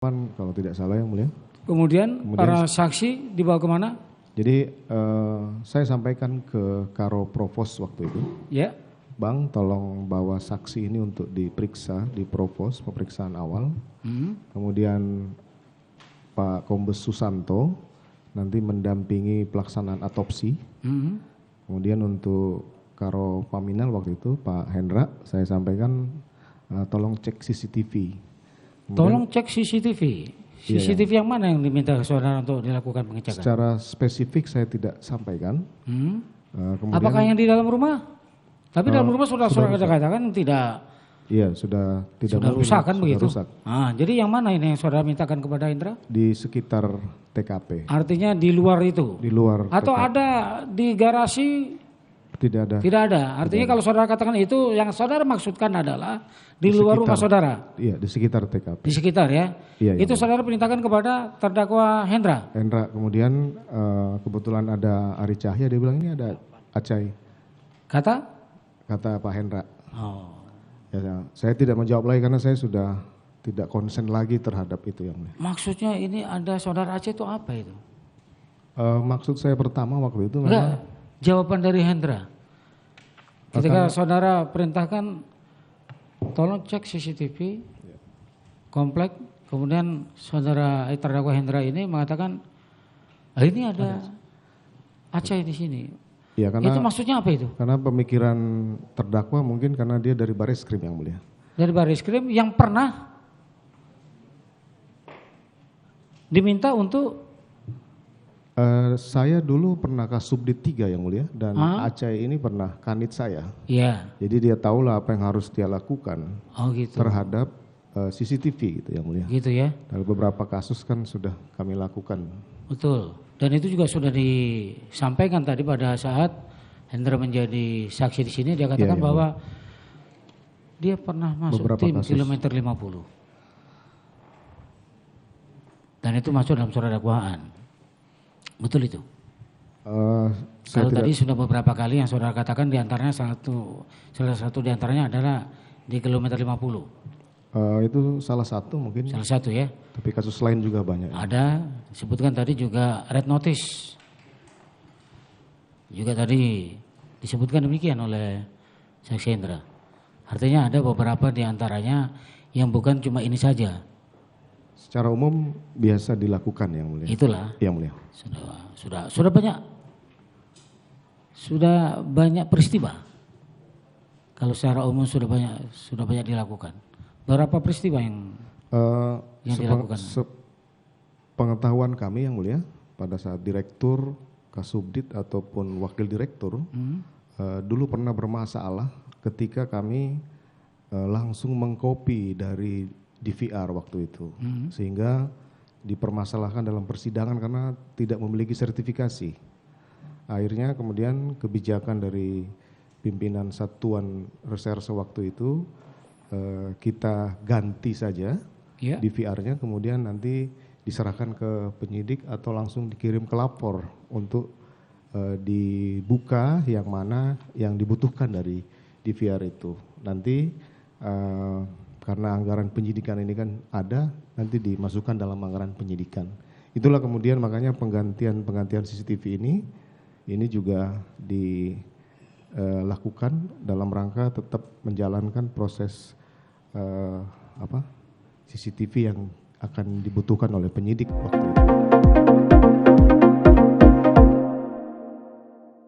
Kalau tidak salah yang mulia. Kemudian para saksi dibawa kemana? Jadi saya sampaikan ke Karo Provos waktu itu. Ya. Bang, tolong bawa saksi ini untuk diperiksa di Provos, pemeriksaan awal. Kemudian Pak Kombes Susanto nanti mendampingi pelaksanaan otopsi. Kemudian untuk Karo Paminal waktu itu Pak Hendra, saya sampaikan tolong cek CCTV. Tolong cek CCTV. CCTV yang mana yang diminta saudara untuk dilakukan pengecekan? Secara spesifik saya tidak sampaikan. Kemudian, apakah yang di dalam rumah? Tapi dalam rumah sudah katakan tidak. Iya, sudah tidak sudah rusak kan begitu? Rusak. Jadi yang mana ini yang saudara mintakan kepada Indra? Di sekitar TKP. Artinya di luar itu? Di luar. Atau TKP. ada di garasi? Tidak ada. Tidak ada. Artinya kalau saudara katakan itu yang saudara maksudkan adalah di luar sekitar, rumah saudara? Iya, di sekitar TKP. Di sekitar ya? Iya, itu iya, saudara perintahkan kepada terdakwa Hendra? Hendra, kemudian kebetulan ada Ari Cahya, dia bilang ini ada Acai. Kata Pak Hendra. Oh. Ya, saya tidak menjawab lagi karena saya sudah tidak konsen lagi terhadap itu yang mulia. Maksudnya ini ada saudara Aceh itu apa itu? Maksud saya pertama waktu itu memang jawaban dari Hendra. Ketika saudara perintahkan tolong cek CCTV komplek, kemudian saudara terdakwa Hendra ini mengatakan ini ada Aceh di sini. Ya, karena, itu maksudnya apa itu? Karena pemikiran terdakwa mungkin karena dia dari Bareskrim yang mulia. Dari Bareskrim yang pernah diminta untuk saya dulu pernah Kasubdit 3 yang mulia dan Aceh ini pernah kanit saya. Iya. Jadi dia tahulah apa yang harus dia lakukan terhadap CCTV gitu yang mulia. Gitu ya. Dan beberapa kasus kan sudah kami lakukan. Betul. Dan itu juga sudah disampaikan tadi pada saat Hendra menjadi saksi di sini, dia katakan bahwa dia pernah masuk beberapa tim kasus. Kilometer 50. Dan itu masuk dalam surat dakwaan. Betul itu? Kalau tadi sudah beberapa kali yang saudara katakan diantaranya salah satu diantaranya adalah di kilometer 50. Itu salah satu mungkin. Salah satu ya. Tapi kasus lain juga banyak. Ada, disebutkan tadi juga red notice. Juga tadi disebutkan demikian oleh saksi Hendra. Artinya ada beberapa diantaranya yang bukan cuma ini saja. Secara umum biasa dilakukan yang mulia. Itulah. Yang mulia. Sudah banyak peristiwa. Kalau secara umum sudah banyak dilakukan. Berapa peristiwa yang dilakukan? Pengetahuan kami yang mulia pada saat direktur, kasubdit ataupun wakil direktur dulu pernah bermasalah ketika kami langsung mengcopy dari DVR waktu itu, sehingga dipermasalahkan dalam persidangan karena tidak memiliki sertifikasi. Akhirnya kemudian kebijakan dari pimpinan satuan reserse waktu itu kita ganti saja DVR-nya, kemudian nanti diserahkan ke penyidik atau langsung dikirim ke lapor untuk dibuka yang mana yang dibutuhkan dari DVR itu. Nanti karena anggaran penyidikan ini kan ada, nanti dimasukkan dalam anggaran penyidikan. Itulah kemudian makanya penggantian CCTV ini juga dilakukan dalam rangka tetap menjalankan proses CCTV yang akan dibutuhkan oleh penyidik waktu itu.